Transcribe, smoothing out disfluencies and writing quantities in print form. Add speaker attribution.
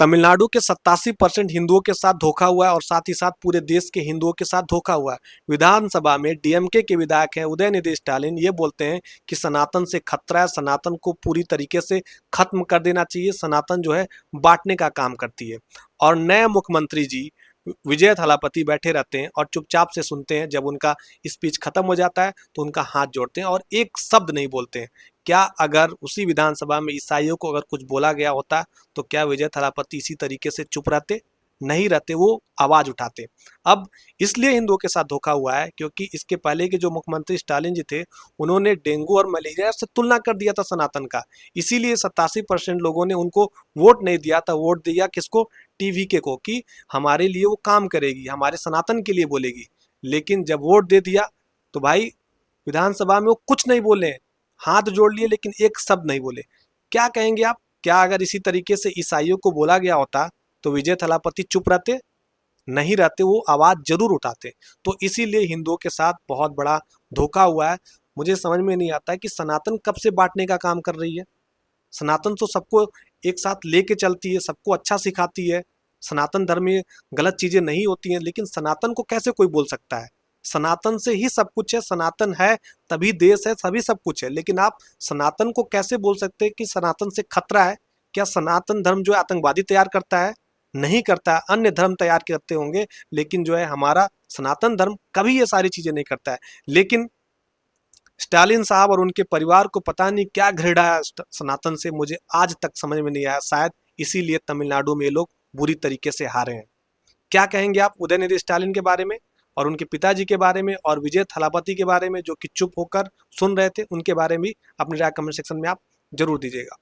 Speaker 1: तमिलनाडु के 87% हिंदुओं के साथ धोखा हुआ है और साथ ही साथ पूरे देश के हिंदुओं के साथ धोखा हुआ है। विधानसभा में डीएमके के विधायक हैं उदयनिधि स्टालिन, ये बोलते हैं कि सनातन से खतरा है, सनातन को पूरी तरीके से खत्म कर देना चाहिए, सनातन जो है बांटने का काम करती है। और नए मुख्यमंत्री जी विजय थलापति बैठे रहते हैं और चुपचाप से सुनते हैं। जब उनका स्पीच खत्म हो जाता है तो उनका हाथ जोड़ते हैं और एक शब्द नहीं बोलते हैं। क्या अगर उसी विधानसभा में ईसाइयों को अगर कुछ बोला गया होता तो क्या विजय थलापति इसी तरीके से चुप रहते? नहीं रहते, वो आवाज उठाते। अब इसलिए हिंदुओं के साथ धोखा हुआ है क्योंकि इसके पहले के जो मुख्यमंत्री स्टालिन जी थे, उन्होंने डेंगू और मलेरिया से तुलना कर दिया था सनातन का। इसीलिए 87% लोगों ने उनको वोट नहीं दिया था। वोट दिया किसको? टीवीके को, कि हमारे लिए वो काम करेगी, हमारे सनातन के लिए बोलेगी। लेकिन जब वोट दे दिया तो भाई विधानसभा में वो कुछ नहीं बोले, हाथ जोड़ लिए लेकिन एक शब्द नहीं बोले। क्या कहेंगे आप? क्या अगर इसी तरीके से ईसाइयों को बोला गया होता तो विजय थलापति चुप रहते? नहीं रहते, वो आवाज जरूर उठाते। तो इसीलिए हिंदुओं के साथ बहुत बड़ा धोखा हुआ है। मुझे समझ में नहीं आता है कि सनातन कब से बांटने का काम कर रही है। सनातन तो सबको एक साथ लेके चलती है, सबको अच्छा सिखाती है। सनातन धर्म में गलत चीजें नहीं होती हैं, लेकिन सनातन को कैसे कोई बोल सकता है? सनातन से ही सब कुछ है, सनातन है तभी देश है, सभी सब कुछ है। लेकिन आप सनातन को कैसे बोल सकते हैं कि सनातन से खतरा है? क्या सनातन धर्म जो है आतंकवादी तैयार करता है? नहीं करता है, अन्य धर्म तैयार करते होंगे, लेकिन जो है हमारा सनातन धर्म कभी ये सारी चीजें नहीं करता है। लेकिन स्टालिन साहब और उनके परिवार को पता नहीं क्या घृणा है सनातन से, मुझे आज तक समझ में नहीं आया। शायद इसीलिए तमिलनाडु में ये लोग बुरी तरीके से हारे हैं। क्या कहेंगे आप उदयनिधि स्टालिन के बारे में और उनके पिताजी के बारे में और विजय थलापति के बारे में जो कि चुप होकर सुन रहे थे? उनके बारे में भी अपनी राय कमेंट सेक्शन में आप जरूर दीजिएगा।